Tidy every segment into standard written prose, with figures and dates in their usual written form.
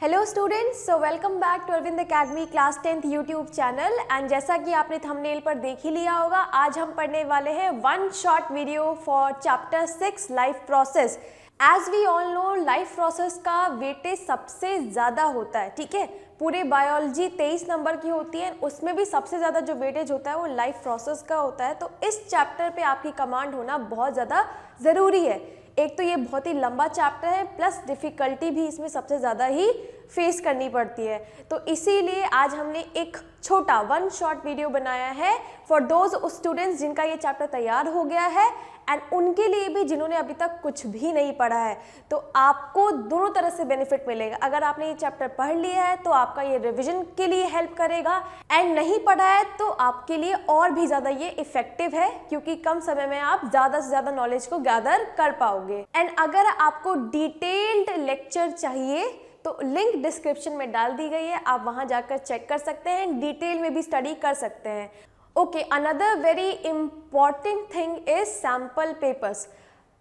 Hello students, so welcome back to Arvind academy class 10th YouTube channel. And जैसा कि आपने thumbnail पर देख ही लिया होगा, आज हम पढ़ने वाले हैं one short video for chapter 6 life process. As we all know, life process का वेटेज सबसे ज़्यादा होता है। ठीक है, पूरे बायोलॉजी 23 नंबर की होती है, उसमें भी सबसे ज़्यादा जो वेटेज होता है वो लाइफ प्रोसेस का होता है। तो इस चैप्टर पे आपकी कमांड होना बहुत ज़्यादा ज़रूरी है। एक तो ये बहुत ही लंबा चैप्टर है, प्लस डिफ़िकल्टी भी इसमें सबसे ज़्यादा ही फेस करनी पड़ती है। तो इसीलिए आज हमने एक छोटा वन शॉर्ट वीडियो बनाया है फॉर दोज स्टूडेंट्स जिनका ये चैप्टर तैयार हो गया है एंड उनके लिए भी जिन्होंने अभी तक कुछ भी नहीं पढ़ा है। तो आपको दोनों तरह से बेनिफिट मिलेगा। अगर आपने ये चैप्टर पढ़ लिया है तो आपका ये रिवीजन के लिए हेल्प करेगा, एंड नहीं पढ़ा है तो आपके लिए और भी ज़्यादा ये इफेक्टिव है, क्योंकि कम समय में आप ज़्यादा से ज़्यादा नॉलेज को गैदर कर पाओगे। एंड अगर आपको डिटेल्ड लेक्चर चाहिए तो लिंक डिस्क्रिप्शन में डाल दी गई है, आप वहां जाकर चेक कर सकते हैं, डिटेल में भी स्टडी कर सकते हैं। Okay, another very important thing is sample papers.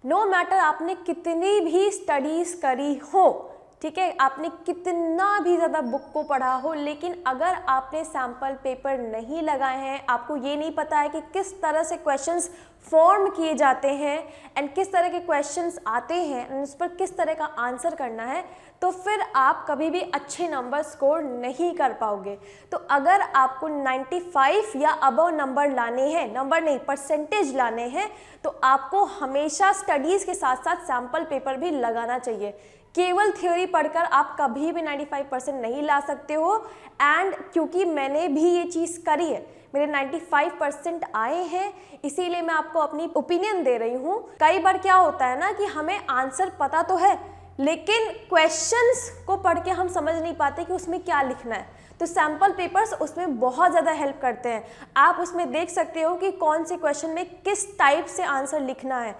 No matter आपने कितनी भी स्टडीज करी हो, ठीक है, आपने कितना भी ज़्यादा बुक को पढ़ा हो, लेकिन अगर आपने सैम्पल पेपर नहीं लगाए हैं, आपको ये नहीं पता है कि किस तरह से क्वेश्चंस फॉर्म किए जाते हैं एंड किस तरह के क्वेश्चंस आते हैं एंड उस पर किस तरह का आंसर करना है, तो फिर आप कभी भी अच्छे नंबर स्कोर नहीं कर पाओगे। तो अगर आपको 95 या अबव नंबर लाने हैं, नंबर नहीं परसेंटेज लाने हैं, तो आपको हमेशा स्टडीज़ के साथ साथ सैम्पल पेपर भी लगाना चाहिए। केवल थ्योरी पढ़कर आप कभी भी 95% नहीं ला सकते हो। एंड क्योंकि मैंने भी ये चीज़ करी है, मेरे 95% आए हैं, इसीलिए मैं आपको अपनी ओपिनियन दे रही हूँ। कई बार क्या होता है ना कि हमें आंसर पता तो है, लेकिन क्वेश्चंस को पढ़ के हम समझ नहीं पाते कि उसमें क्या लिखना है। तो सैम्पल पेपर्स उसमें बहुत ज़्यादा हेल्प करते हैं। आप उसमें देख सकते हो कि कौन से क्वेश्चन में किस टाइप से आंसर लिखना है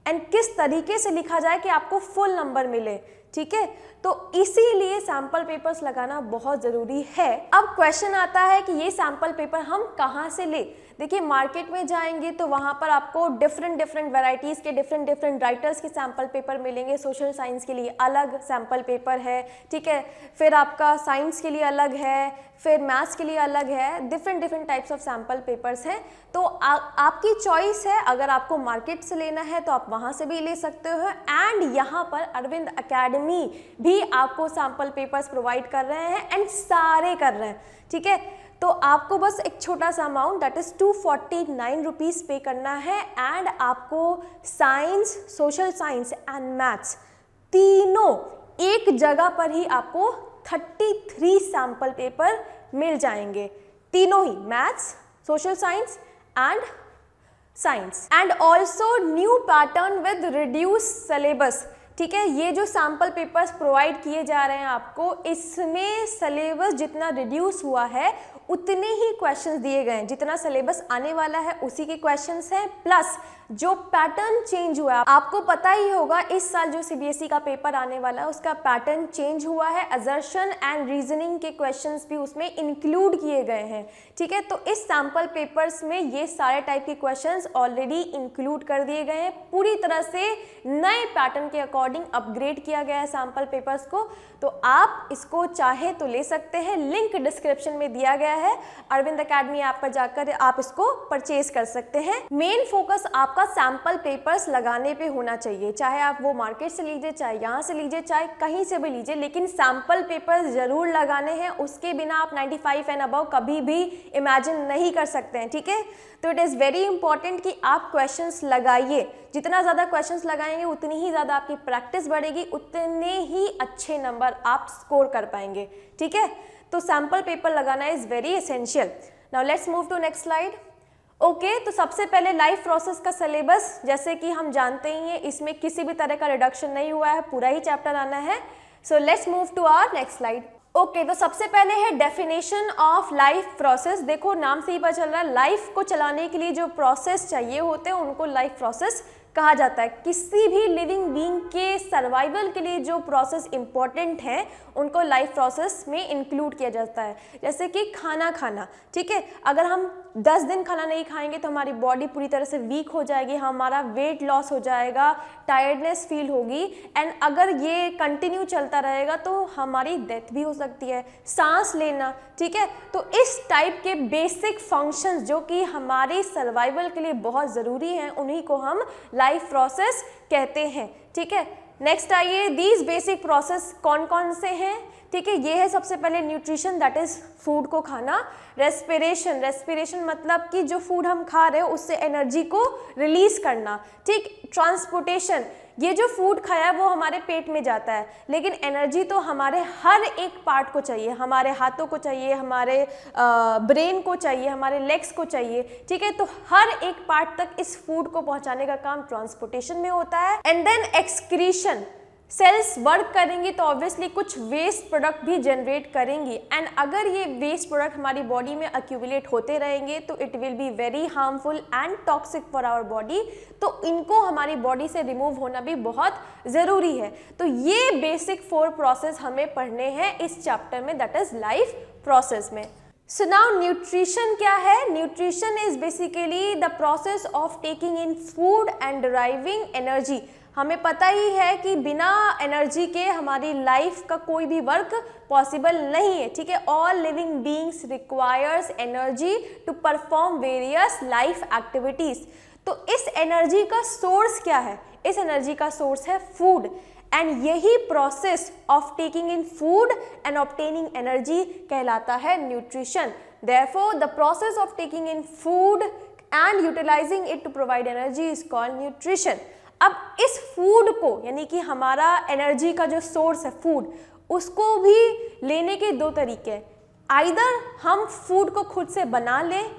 एंड किस तरीके से लिखा जाए कि आपको फुल नंबर मिले। ठीक है, तो इसीलिए सैम्पल पेपर्स लगाना बहुत ज़रूरी है। अब क्वेश्चन आता है कि ये सैम्पल पेपर हम कहाँ से ले। देखिए, मार्केट में जाएंगे तो वहाँ पर आपको डिफरेंट वैरायटीज़ के डिफरेंट राइटर्स के सैम्पल पेपर मिलेंगे। सोशल साइंस के लिए अलग सैम्पल पेपर है, ठीक है, फिर आपका साइंस के लिए अलग है, फिर मैथ्स के लिए अलग है। Different types of sample papers हैं। तो आपकी चॉइस है, अगर आपको मार्केट से लेना है तो आप वहाँ से भी ले सकते हो। एंड यहाँ पर अरविंद अकेडमी भी आपको सैम्पल पेपर्स प्रोवाइड कर रहे हैं एंड सारे कर रहे हैं। ठीक है, तो आपको बस एक छोटा सा अमाउंट दैट इज़ 249 रुपीज़ पे करना है एंड आपको science, social science and maths तीनों एक जगह पर ही आपको 33 सैम्पल पेपर मिल जाएंगे। तीनों ही, maths, social science and science, and also new pattern with reduce syllabus. ठीक है, ये जो सैम्पल पेपर्स प्रोवाइड किए जा रहे हैं आपको, इसमें सिलेबस जितना रिड्यूस हुआ है उतने ही क्वेश्चंस दिए गए हैं। जितना सिलेबस आने वाला है उसी के क्वेश्चंस हैं, प्लस जो पैटर्न चेंज हुआ है, आपको पता ही होगा इस साल जो सीबीएसई का पेपर आने वाला है उसका पैटर्न चेंज हुआ है। असर्शन एंड रीजनिंग के क्वेश्चंस भी उसमें इंक्लूड किए गए हैं। ठीक है, तो इस सैम्पल पेपर्स में ये सारे टाइप के क्वेश्चंस ऑलरेडी इंक्लूड कर दिए गए हैं। पूरी तरह से नए पैटर्न के अकॉर्डिंग अपग्रेड किया गया है सैम्पल पेपर्स को। तो आप इसको चाहे तो ले सकते हैं, लिंक डिस्क्रिप्शन में दिया गया है। अरविंद अकेडमी ऐप पर जाकर आप इसको परचेज कर सकते हैं। मेन फोकस आपका सैम्पल पेपर्स लगाने पे होना चाहिए, चाहे आप वो मार्केट से लीजिए, चाहे यहाँ से लीजिए, चाहे कहीं से भी लीजिए, लेकिन सैम्पल पेपर्स जरूर लगाने हैं। उसके बिना आप 95 एंड अबव कभी भी इमेजिन नहीं कर सकते हैं। ठीक है, तो इट इज़ वेरी इंपॉर्टेंट कि आप क्वेश्चंस लगाइए। जितना ज़्यादा क्वेश्चंस लगाएंगे उतनी ही ज़्यादा आपकी प्रैक्टिस बढ़ेगी, उतने ही अच्छे नंबर आप स्कोर कर पाएंगे। ठीक है, तो सैम्पल पेपर लगाना is very essential. Now let's move to next slide. Okay, तो सबसे पहले लाइफ प्रोसेस का सिलेबस, जैसे कि हम जानते ही हैं, इसमें किसी भी तरह का रिडक्शन नहीं हुआ है, पूरा ही चैप्टर आना है। So let's move to our next slide. Okay, तो सबसे पहले है डेफिनेशन ऑफ लाइफ प्रोसेस। देखो, नाम से ही पता चल रहा है, लाइफ को चलाने के लिए जो प्रोसेस चाहिए होते हैं उनको लाइफ प्रोसेस कहा जाता है। किसी भी लिविंग बीइंग के सर्वाइवल के लिए जो प्रोसेस इंपॉर्टेंट हैं उनको लाइफ प्रोसेस में इंक्लूड किया जाता है। जैसे कि खाना खाना, ठीक है, अगर हम 10 दिन खाना नहीं खाएंगे तो हमारी बॉडी पूरी तरह से वीक हो जाएगी, हमारा वेट लॉस हो जाएगा, टायर्डनेस फील होगी, एंड अगर ये कंटिन्यू चलता रहेगा तो हमारी डेथ भी हो सकती है। सांस लेना, ठीक है, तो इस टाइप के बेसिक फंक्शंस जो कि हमारी सर्वाइवल के लिए बहुत ज़रूरी हैं उन्हीं को हम लाइफ प्रोसेस कहते हैं। ठीक है, नेक्स्ट आइए, दीज बेसिक प्रोसेस कौन कौन से हैं? ठीक है, ये है सबसे पहले न्यूट्रिशन, दैट इज फूड को खाना। रेस्पिरेशन, रेस्पिरेशन मतलब कि जो फूड हम खा रहे हो उससे एनर्जी को रिलीज करना। ठीक, ट्रांसपोर्टेशन, ये जो फूड खाया है वो हमारे पेट में जाता है, लेकिन एनर्जी तो हमारे हर एक पार्ट को चाहिए, हमारे हाथों को चाहिए, हमारे ब्रेन को चाहिए, हमारे लेग्स को चाहिए। ठीक है, तो हर एक पार्ट तक इस फूड को पहुंचाने का काम ट्रांसपोर्टेशन में होता है। And then excretion, cells work करेंगी तो ऑब्वियसली कुछ वेस्ट प्रोडक्ट भी जनरेट करेंगी, एंड अगर ये वेस्ट प्रोडक्ट हमारी बॉडी में अक्यूमुलेट होते रहेंगे तो it will be very harmful and toxic for our body, तो इनको हमारी बॉडी से रिमूव होना भी बहुत ज़रूरी है। तो ये बेसिक 4 प्रोसेस हमें पढ़ने हैं इस चैप्टर में, दैट इज लाइफ प्रोसेस में। सो नाउ न्यूट्रिशन क्या है? Nutrition is basically the process of taking in food and deriving energy. हमें पता ही है कि बिना एनर्जी के हमारी लाइफ का कोई भी वर्क पॉसिबल नहीं है। ठीक है, all living beings requires energy to perform various life activities. तो इस एनर्जी का सोर्स क्या है? इस एनर्जी का सोर्स है फूड, एंड यही process of taking in food and obtaining energy कहलाता है nutrition. Therefore the process of taking in food and utilising it to provide energy is called nutrition. अब इस फूड को, यानी कि हमारा एनर्जी का जो सोर्स है फूड, उसको भी लेने के 2 तरीके हैं। आइदर हम फूड को खुद से बना लें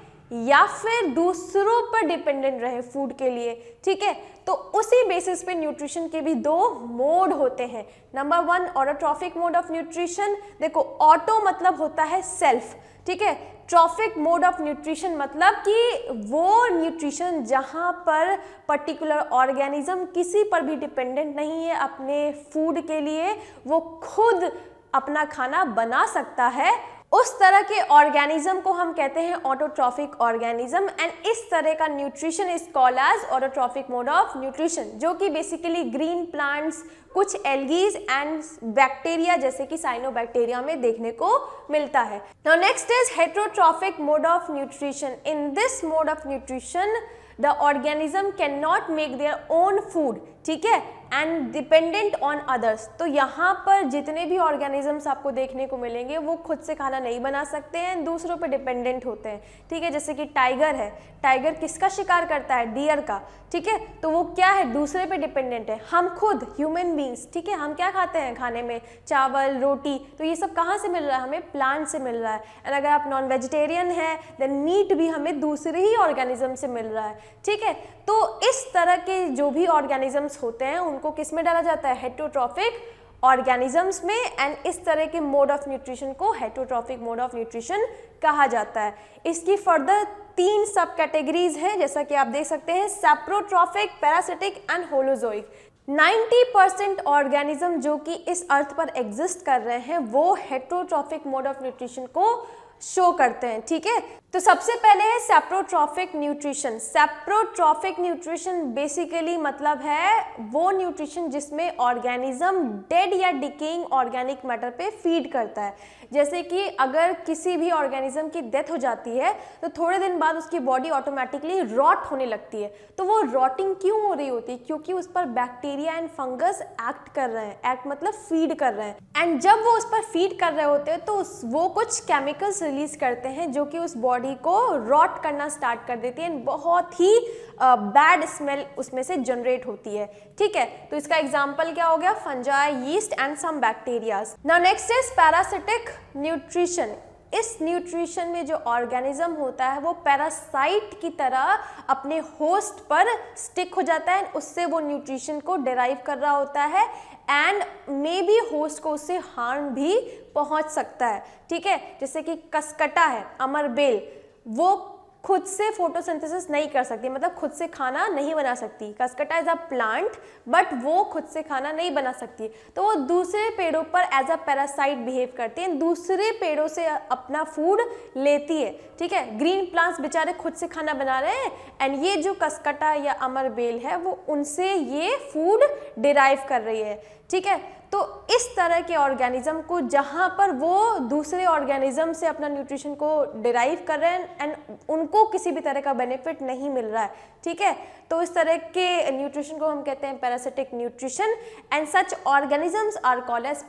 या फिर दूसरों पर डिपेंडेंट रहे फूड के लिए। ठीक है, तो उसी बेसिस पे न्यूट्रिशन के भी 2 मोड होते हैं। Number 1 autotrophic mode of nutrition. देखो, ऑटो मतलब होता है सेल्फ, ठीक है, ट्रॉफिक मोड ऑफ न्यूट्रिशन मतलब कि वो न्यूट्रिशन जहाँ पर पर्टिकुलर ऑर्गेनिज्म किसी पर भी डिपेंडेंट नहीं है अपने फूड के लिए, वो खुद अपना खाना बना सकता है, उस तरह के ऑर्गेनिज्म को हम कहते हैं ऑटोट्रॉफिक ऑर्गेनिज्म। एंड इस तरह का nutrition is called as autotrophic mode of nutrition, जो कि बेसिकली ग्रीन प्लांट्स, कुछ एल्गीज एंड बैक्टीरिया जैसे कि साइनोबैक्टीरिया में देखने को मिलता है। Now next is heterotrophic mode of nutrition. In this mode of nutrition the organism cannot make their own food, ठीक है, एंड डिपेंडेंट ऑन अदर्स। तो यहाँ पर जितने भी ऑर्गेनिजम्स आपको देखने को मिलेंगे वो खुद से खाना नहीं बना सकते हैं, दूसरों पे डिपेंडेंट होते हैं। ठीक है, जैसे कि टाइगर है, टाइगर किसका शिकार करता है? डियर का। ठीक है, तो वो क्या है? दूसरे पे डिपेंडेंट है। हम खुद ह्यूमन बींग्स, ठीक है, हम क्या खाते हैं खाने में? चावल, रोटी, तो ये सब कहाँ से मिल रहा है? हमें प्लांट से मिल रहा है। एंड अगर आप नॉन वेजिटेरियन हैं देन मीट भी हमें दूसरे ही ऑर्गेनिज्म से मिल रहा है। ठीक है, तो इस तरह के जो भी ऑर्गेनिजम्स होते हैं उनको किस में डाला जाता है? हेटेरोट्रॉफिक ऑर्गेनिजम्स में। एंड इस तरह के मोड ऑफ न्यूट्रिशन को हेटेरोट्रॉफिक मोड ऑफ न्यूट्रिशन कहा जाता है। इसकी फर्दर 3 सब कैटेगरीज हैं, जैसा कि आप देख सकते हैं, सैप्रोट्रॉफिक, पैरासिटिक एंड होलोजोइक। 90% ऑर्गेनिज्म जो कि इस अर्थ पर एग्जिस्ट कर रहे हैं वो हेटेरोट्रॉफिक मोड ऑफ न्यूट्रिशन को शो करते हैं। ठीक है, तो सबसे पहले है सैप्रोट्रॉफिक न्यूट्रिशन। सैप्रोट्रॉफिक न्यूट्रिशन बेसिकली मतलब है वो न्यूट्रिशन जिसमें ऑर्गेनिज्म डेड या डिकेइंग ऑर्गेनिक मैटर पे फीड करता है। जैसे कि अगर किसी भी ऑर्गेनिज्म की डेथ हो जाती है तो थोड़े दिन बाद उसकी बॉडी ऑटोमेटिकली रॉट होने लगती है। तो वो रॉटिंग क्यों हो रही होती है? क्योंकि उस पर बैक्टीरिया एंड फंगस एक्ट कर रहे हैं। एक्ट मतलब फीड कर रहे हैं, एंड जब वो उस पर फीड कर रहे होते हैं तो वो कुछ केमिकल्स रिलीज करते हैं जो कि उस बॉडी को रॉट करना स्टार्ट कर देती है, बहुत ही बैड स्मेल उसमें से जनरेट होती है। ठीक है, तो इसका एग्जांपल क्या हो गया? Fungi, yeast and some bacterias. Now next is parasitic nutrition. इस न्यूट्रिशन में जो ऑर्गेनिज्म होता है वो पैरासाइट की तरह अपने होस्ट पर स्टिक हो जाता है, उससे वो न्यूट्रिशन को डिराइव कर रहा होता है, एंड मे बी होस्ट को उससे हार्म भी पहुंच सकता है। ठीक है, जैसे कि कसकटा है, अमरबेल, वो खुद से फोटोसिंथेसिस नहीं कर सकती, मतलब खुद से खाना नहीं बना सकती। कस्कटा इज अ प्लांट बट वो खुद से खाना नहीं बना सकती, तो वो दूसरे पेड़ों पर एज अ पैरासाइट बिहेव करती है, दूसरे पेड़ों से अपना फूड लेती है, ठीक है। ग्रीन प्लांट्स बेचारे खुद से खाना बना रहे हैं एंड ये जो कस्कटा या अमर बेल है वो उनसे ये फूड डिराइव कर रही है, ठीक है। तो इस तरह के ऑर्गेनिज्म को जहाँ पर वो दूसरे ऑर्गेनिज्म से अपना न्यूट्रिशन को डिराइव कर रहे हैं एंड उनको किसी भी तरह का बेनिफिट नहीं मिल रहा है, ठीक है, तो इस तरह के न्यूट्रिशन को हम कहते हैं parasitic nutrition and such organisms are called as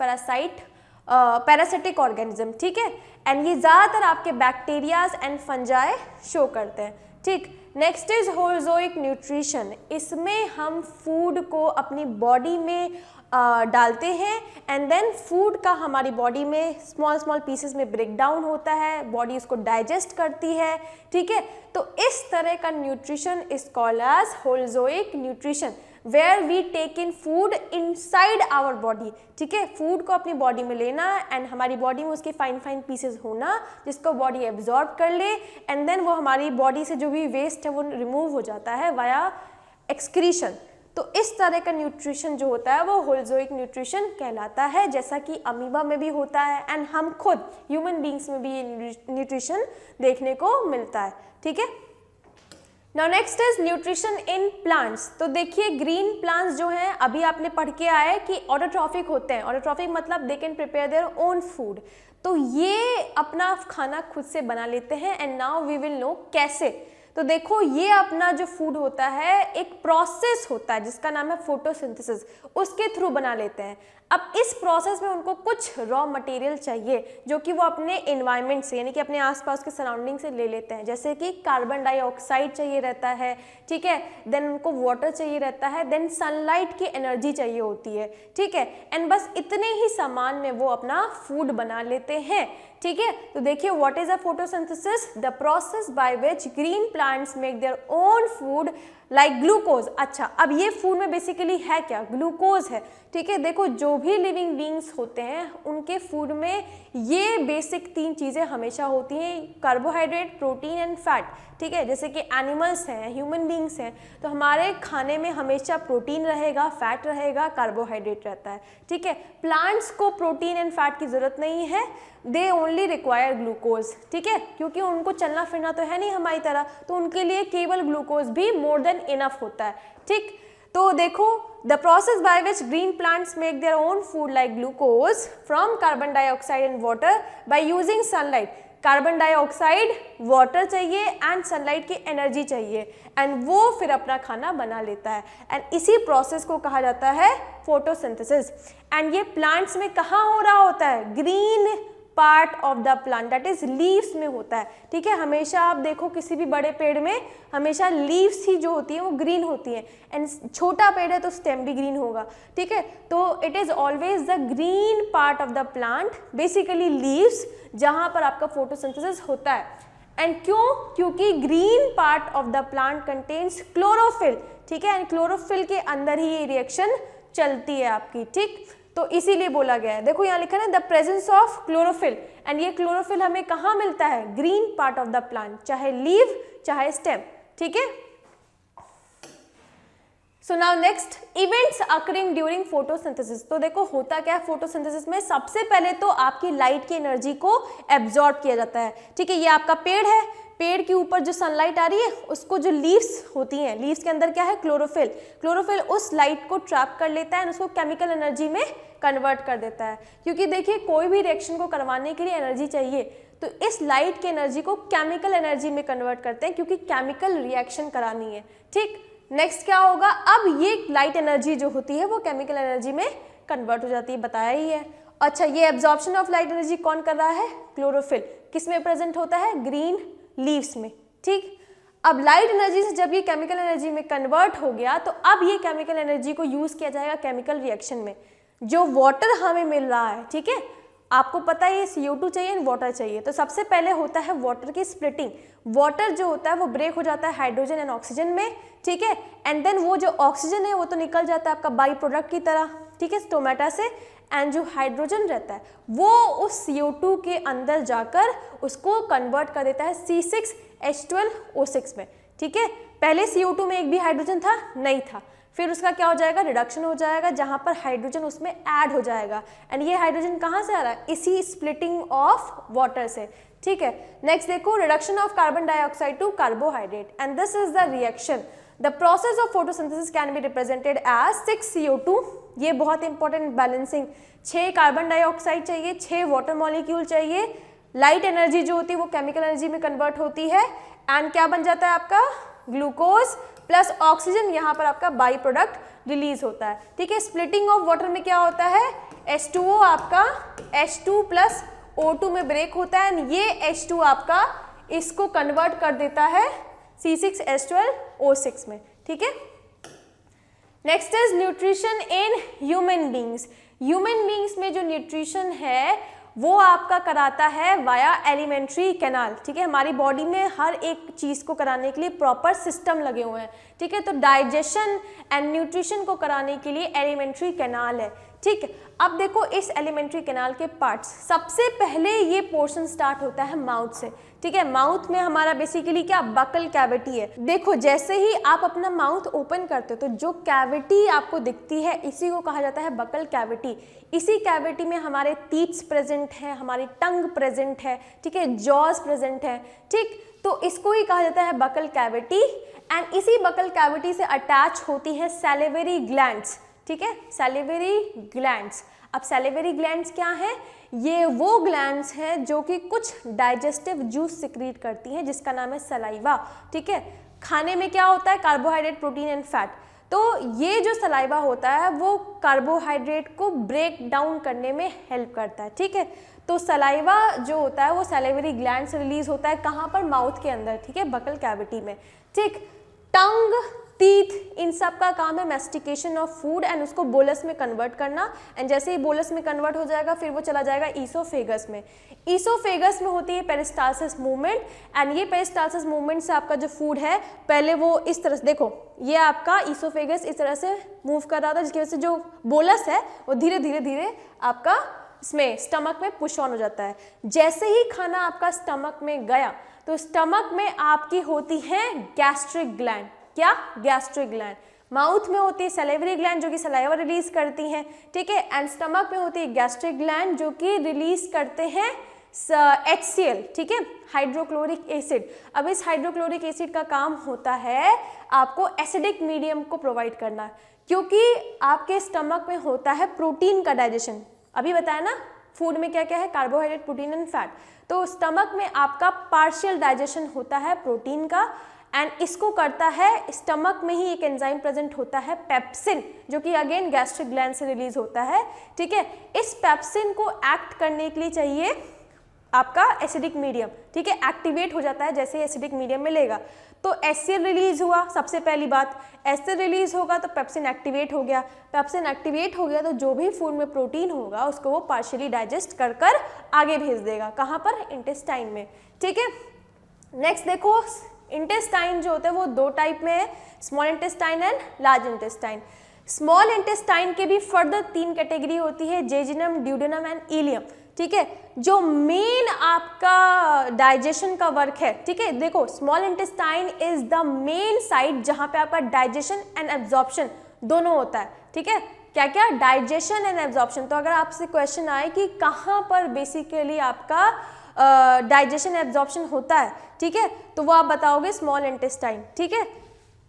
parasitic organism, ठीक है। एंड ये ज़्यादातर आपके बैक्टीरियाज एंड फंजाई शो करते हैं, ठीक। Next is holozoic nutrition. इसमें हम फूड को अपनी बॉडी में डालते हैं एंड देन फूड का हमारी बॉडी में स्मॉल स्मॉल पीसेस में ब्रेक डाउन होता है, बॉडी उसको डाइजेस्ट करती है, ठीक है। तो इस तरह का nutrition is called as holozoic nutrition where we take in food inside our body, ठीक है। फूड को अपनी बॉडी में लेना एंड हमारी बॉडी में उसके फाइन फाइन पीसेस होना जिसको बॉडी एब्जॉर्ब कर ले एंड देन वो हमारी बॉडी से जो भी वेस्ट है वो रिमूव हो जाता है वाया एक्सक्रीशन। तो इस तरह का न्यूट्रिशन जो होता है वो होलोजोइक न्यूट्रिशन कहलाता है, जैसा कि अमीबा में भी होता है एंड हम खुद ह्यूमन बींग्स में भी ये न्यूट्रिशन देखने को मिलता है, ठीक है। Now next is nutrition in plants. तो देखिए ग्रीन प्लांट्स जो हैं अभी आपने पढ़ के आए कि ऑटोट्रॉफिक होते हैं, ऑटोट्रॉफिक मतलब they can prepare their own food, तो ये अपना खाना खुद से बना लेते हैं and now we will know कैसे। तो देखो ये अपना जो फूड होता है एक प्रोसेस होता है जिसका नाम है फोटोसिंथेसिस, उसके थ्रू बना लेते हैं। अब इस प्रोसेस में उनको कुछ रॉ मटेरियल चाहिए जो कि वो अपने एनवायरनमेंट से यानी कि अपने आसपास के सराउंडिंग से ले लेते हैं, जैसे कि कार्बन डाइऑक्साइड चाहिए रहता है, ठीक है, देन उनको वाटर चाहिए रहता है, देन सनलाइट की एनर्जी चाहिए होती है, ठीक है, एंड बस इतने ही सामान में वो अपना फूड बना लेते हैं, ठीक है। तो देखिए what is a photosynthesis, the process by which green plants make their own food like glucose. अच्छा, अब ये फूड में बेसिकली है क्या, ग्लूकोज है, ठीक है। देखो जो भी लिविंग बींग्स होते हैं उनके फूड में ये बेसिक 3 चीज़ें हमेशा होती हैं, कार्बोहाइड्रेट, प्रोटीन एंड फैट, ठीक है। जैसे कि एनिमल्स हैं, ह्यूमन बींग्स हैं, तो हमारे खाने में हमेशा प्रोटीन रहेगा, फैट रहेगा, कार्बोहाइड्रेट रहता है, ठीक है। प्लांट्स को प्रोटीन एंड फैट की ज़रूरत नहीं है, दे ओनली रिक्वायर ग्लूकोज, ठीक है, क्योंकि उनको चलना फिरना तो है नहीं हमारी तरह, तो उनके लिए केवल ग्लूकोज भी मोर देन इनफ होता है, ठीक। तो देखो the process by which green plants make their own food like glucose from carbon dioxide and water by using sunlight. Carbon dioxide, water चाहिए एंड सनलाइट की एनर्जी चाहिए एंड वो फिर अपना खाना बना लेता है एंड इसी प्रोसेस को कहा जाता है फोटोसिंथेसिस। एंड ये प्लांट्स में कहाँ हो रहा होता है, green part of the plant, that is leaves में होता है, ठीक है। हमेशा आप देखो किसी भी बड़े पेड़ में हमेशा लीव्स ही जो होती है वो ग्रीन होती हैं एंड छोटा पेड़ है तो स्टेम भी ग्रीन होगा, ठीक है। तो it is always the green part of the plant, basically leaves, जहाँ पर आपका फोटोसिंथेसिस होता है। एंड क्यों, क्योंकि green part of the plant contains chlorophyll, ठीक है, एंड क्लोरोफिल के अंदर ही ये रिएक्शन चलती है आपकी, ठीक। तो इसीलिए बोला गया है, देखो यहाँ लिखा है the presence of chlorophyll and ये क्लोरोफिल हमें कहाँ मिलता है, green part of the plant, चाहे लीव चाहे स्टेम, ठीक है। So now next events occurring during photosynthesis. तो देखो होता क्या है फोटोसिंथेसिस में, सबसे पहले तो आपकी लाइट की एनर्जी को एब्जॉर्ब किया जाता है, ठीक है। ये आपका पेड़ है, पेड़ के ऊपर जो सनलाइट आ रही है उसको जो लीव्स होती हैं, लीव्स के अंदर क्या है, क्लोरोफिल, क्लोरोफिल उस लाइट को ट्रैप कर लेता है और उसको केमिकल एनर्जी में कन्वर्ट कर देता है, क्योंकि देखिए कोई भी रिएक्शन को करवाने के लिए एनर्जी चाहिए, तो इस लाइट की एनर्जी को केमिकल एनर्जी में कन्वर्ट करते हैं क्योंकि केमिकल रिएक्शन करानी है, ठीक। नेक्स्ट क्या होगा, अब ये लाइट एनर्जी जो होती है वो केमिकल एनर्जी में कन्वर्ट हो जाती है, बताया ही है। अच्छा, ये एब्जॉर्प्शन ऑफ लाइट एनर्जी कौन कर रहा है, क्लोरोफिल, किस में प्रेजेंट होता है, ग्रीन लीव्स में, ठीक। अब लाइट एनर्जी से जब ये केमिकल एनर्जी में कन्वर्ट हो गया तो अब ये केमिकल एनर्जी को यूज किया जाएगा केमिकल रिएक्शन में, जो वाटर हमें मिल रहा है, ठीक है। आपको पता है ये CO2 चाहिए, वाटर चाहिए, तो सबसे पहले होता है वाटर की स्प्लिटिंग। वाटर जो होता है वो ब्रेक हो जाता है हाइड्रोजन एंड ऑक्सीजन में, ठीक है, एंड देन वो जो ऑक्सीजन है वो तो निकल जाता है आपका बाई प्रोडक्ट की तरह, ठीक है, स्टोमेटा से, एंड जो हाइड्रोजन रहता है वो उस CO2 के अंदर जाकर उसको कन्वर्ट कर देता है C6H12O6 में, ठीक है। पहले CO2 में एक भी हाइड्रोजन था नहीं था, फिर उसका क्या हो जाएगा, रिडक्शन हो जाएगा जहां पर हाइड्रोजन उसमें ऐड हो जाएगा, एंड ये हाइड्रोजन कहाँ से आ रहा है, इसी स्प्लिटिंग ऑफ वाटर से, ठीक है। नेक्स्ट देखो, reduction of carbon dioxide to carbohydrate, and this is the reaction. The process of photosynthesis can be represented as 6 CO2, ये बहुत इंपॉर्टेंट बैलेंसिंग, 6 कार्बन डाइऑक्साइड चाहिए, 6 वाटर मॉलिक्यूल चाहिए, लाइट एनर्जी जो होती है वो केमिकल एनर्जी में कन्वर्ट होती है, एंड क्या बन जाता है आपका, ग्लूकोज प्लस ऑक्सीजन, यहाँ पर आपका बाई प्रोडक्ट रिलीज होता है, ठीक है। स्प्लिटिंग ऑफ वाटर में क्या होता है, H2O आपका H2 प्लस O2 में ब्रेक होता है, एंड ये H2 आपका इसको कन्वर्ट कर देता है C6H12O6 में, ठीक है। Next is nutrition in human beings. Human beings में जो न्यूट्रिशन है वो आपका कराता है वाया एलिमेंट्री कैनाल, ठीक है। हमारी बॉडी में हर एक चीज़ को कराने के लिए प्रॉपर सिस्टम लगे हुए हैं, ठीक है। तो डाइजेशन एंड न्यूट्रिशन को कराने के लिए एलिमेंट्री कैनाल है, ठीक है। अब देखो इस एलिमेंट्री कैनाल के पार्ट्स, सबसे पहले ये पोर्शन स्टार्ट होता है माउथ से, ठीक है। माउथ में हमारा बेसिकली क्या, बकल कैविटी है। देखो जैसे ही आप अपना माउथ ओपन करते हो तो जो कैविटी आपको दिखती है इसी को कहा जाता है बकल कैविटी। इसी कैविटी में हमारे टीथ्स प्रेजेंट है, हमारी टंग प्रेजेंट है, ठीक है, जॉज प्रेजेंट है, ठीक। तो इसको ही कहा जाता है बकल कैविटी, एंड इसी बकल कैविटी से अटैच होती है सैलिवरी ग्लैंड्स, ठीक है, सैलिवरी ग्लैंड्स। अब सैलिवरी ग्लैंड्स क्या हैं, ये वो ग्लैंड्स हैं जो कि कुछ डाइजेस्टिव जूस सिक्रीट करती हैं जिसका नाम है सलाइवा, ठीक है। खाने में क्या होता है, कार्बोहाइड्रेट, प्रोटीन एंड फैट। तो ये जो सलाइवा होता है वो कार्बोहाइड्रेट को ब्रेक डाउन करने में हेल्प करता है, ठीक है। तो सलाइवा जो होता है वो सैलिवरी ग्लैंड से रिलीज होता है, कहाँ पर, माउथ के अंदर, ठीक है, बकल कैविटी में, ठीक। टंग, टीथ, इन सब का काम है मैस्टिकेशन ऑफ फूड एंड उसको बोलस में कन्वर्ट करना, एंड जैसे ही बोलस में कन्वर्ट हो जाएगा फिर वो चला जाएगा ईसोफेगस में। ईसोफेगस में होती है पेरिस्टालसिस मूवमेंट, एंड ये पेरिस्टालसिस मूवमेंट से आपका जो फूड है पहले वो इस तरह से, देखो ये आपका ईसोफेगस इस तरह से मूव कर रहा था जिसकी वजह से जो बोलस है वो धीरे धीरे धीरे आपका इसमें स्टमक में पुश ऑन हो जाता है। जैसे ही खाना आपका स्टमक में गया तो स्टमक में आपकी होती है गैस्ट्रिक ग्लैंड, क्या, गैस्ट्रिक ग्लैंड। माउथ में होती है सैलिवरी ग्लैंड जो कि सलाइवा रिलीज करती हैं, ठीक है, एंड स्टमक में होती है गैस्ट्रिक ग्लैंड जो कि रिलीज करते हैं HCl, ठीक है, हाइड्रोक्लोरिक एसिड। अब इस हाइड्रोक्लोरिक एसिड का काम होता है आपको एसिडिक मीडियम को प्रोवाइड करना, क्योंकि आपके स्टमक में होता है प्रोटीन का डाइजेशन। अभी बताया ना फूड में क्या क्या है, कार्बोहाइड्रेट, प्रोटीन एंड फैट। तो स्टमक में आपका पार्शियल डाइजेशन होता है प्रोटीन का, एंड इसको करता है, स्टमक में ही एक एंजाइम प्रेजेंट होता है पेप्सिन जो कि अगेन गैस्ट्रिक ग्लैंड से रिलीज होता है, ठीक है। इस पेप्सिन को एक्ट करने के लिए चाहिए आपका एसिडिक मीडियम, ठीक है, एक्टिवेट हो जाता है जैसे एसिडिक मीडियम में लेगा तो HCl रिलीज हुआ। सबसे पहली बात, HCl रिलीज होगा तो पेप्सिन एक्टिवेट हो गया, पेप्सिन एक्टिवेट हो गया तो जो भी फूड में प्रोटीन होगा उसको वो पार्शियली डाइजेस्ट कर कर आगे भेज देगा, कहाँ पर, इंटेस्टाइन में, ठीक है। नेक्स्ट देखो, इंटेस्टाइन जो होता है वो दो टाइप में है, small intestine and large intestine. Small intestine के भी फर्दर 3 कैटेगरी होती है, जेजिनम, ड्यूडेनम एंड इलियम, ठीक है। जो मेन आपका डाइजेशन का वर्क है, ठीक है, देखो small intestine is the main site जहां पे आपका डाइजेशन एंड एब्जॉर्प्शन दोनों होता है, ठीक है। क्या क्या, डाइजेशन एंड एब्जॉर्प्शन। तो अगर आपसे क्वेश्चन आए कि कहाँ पर बेसिकली आपका डाइजेशन एब्जॉर्प्शन होता है, ठीक है, तो वो आप बताओगे स्मॉल इंटेस्टाइन, ठीक है।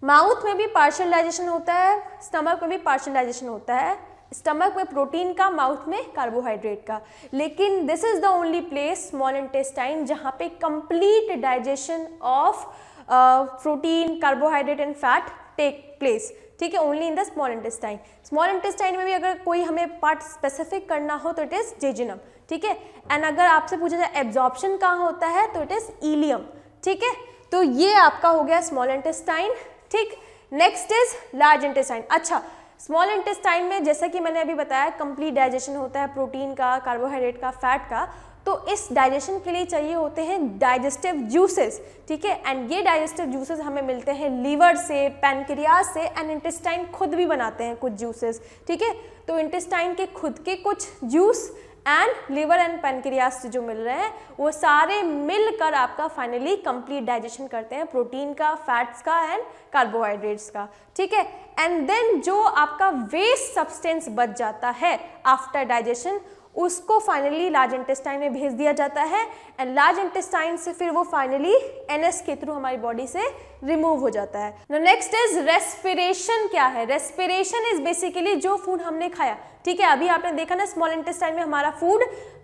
माउथ में भी पार्शियल डाइजेशन होता है, स्टमक में भी पार्शियल डाइजेशन होता है, स्टमक में प्रोटीन का, माउथ में कार्बोहाइड्रेट का, लेकिन this is the only place small intestine जहाँ पे complete digestion of protein, carbohydrate and fat take place, ठीक है, only in the small intestine. Small intestine में भी अगर कोई हमें पार्ट स्पेसिफिक करना हो तो इट इज जेजिनम, ठीक है, एंड अगर आपसे पूछा जाए एब्जॉर्प्शन कहाँ होता है तो इट इज इलियम, ठीक है। तो ये आपका हो गया स्मॉल इंटेस्टाइन, ठीक। Next is large intestine. अच्छा, स्मॉल इंटेस्टाइन में जैसा कि मैंने अभी बताया कंप्लीट डाइजेशन होता है प्रोटीन का, कार्बोहाइड्रेट का, फैट का। तो इस डाइजेशन के लिए चाहिए होते हैं डाइजेस्टिव जूसेस, ठीक है। एंड ये डाइजेस्टिव जूसेस हमें मिलते हैं लीवर से, पैनक्रियाज से, एंड इंटेस्टाइन खुद भी बनाते हैं कुछ जूसेस, ठीक है। तो इंटेस्टाइन के खुद के कुछ juice and liver and pancreas से जो मिल रहे हैं वो सारे मिलकर आपका फाइनली कंप्लीट डाइजेशन करते हैं प्रोटीन का, फैट्स का एंड कार्बोहाइड्रेट्स का, ठीक है। एंड देन जो आपका वेस्ट सब्सटेंस बच जाता है आफ्टर डाइजेशन उसको फाइनली लार्ज इंटेस्टाइन में भेज दिया जाता है एंड लार्ज इंटेस्टाइन से फिर वो फाइनली एनएस के थ्रू हमारी बॉडी से रिमूव हो जाता है। Now next is respiration. क्या है रेस्पिरेशन? इज बेसिकली जो फूड हमने खाया, ठीक है। अभी आपने देखा ना स्मॉल इंटेस्टाइन में हमारा फूड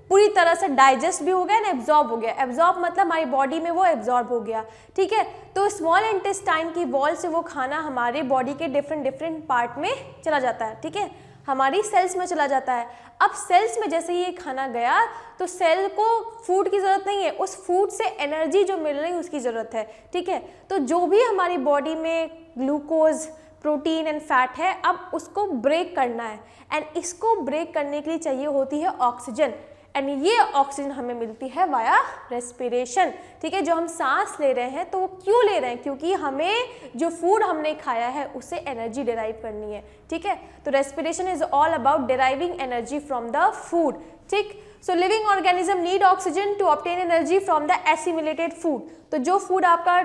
पूरी तरह से डाइजेस्ट भी हो गया ना एब्जॉर्ब हो गया। एब्जॉर्ब मतलब हमारी बॉडी में वो एब्जॉर्ब हो गया, ठीक है। तो स्मॉल इंटेस्टाइन की वॉल से वो खाना हमारे बॉडी के डिफरेंट पार्ट में चला जाता है, ठीक है, हमारी सेल्स में चला जाता है। अब सेल्स में जैसे ही ये खाना गया तो सेल को फूड की ज़रूरत नहीं है, उस फूड से एनर्जी जो मिल रही है उसकी ज़रूरत है, ठीक है। तो जो भी हमारी बॉडी में ग्लूकोज, प्रोटीन एंड फैट है अब उसको ब्रेक करना है एंड इसको ब्रेक करने के लिए चाहिए होती है ऑक्सीजन एंड ये ऑक्सीजन हमें मिलती है वाया रेस्पिरेशन, ठीक है। जो हम सांस ले रहे हैं तो वो क्यों ले रहे हैं? क्योंकि हमें जो फूड हमने खाया है उससे एनर्जी डिराइव करनी है, ठीक है। तो respiration is all about deriving energy from the food, ठीक। So living organism need oxygen to obtain energy from the assimilated food. तो जो फूड आपका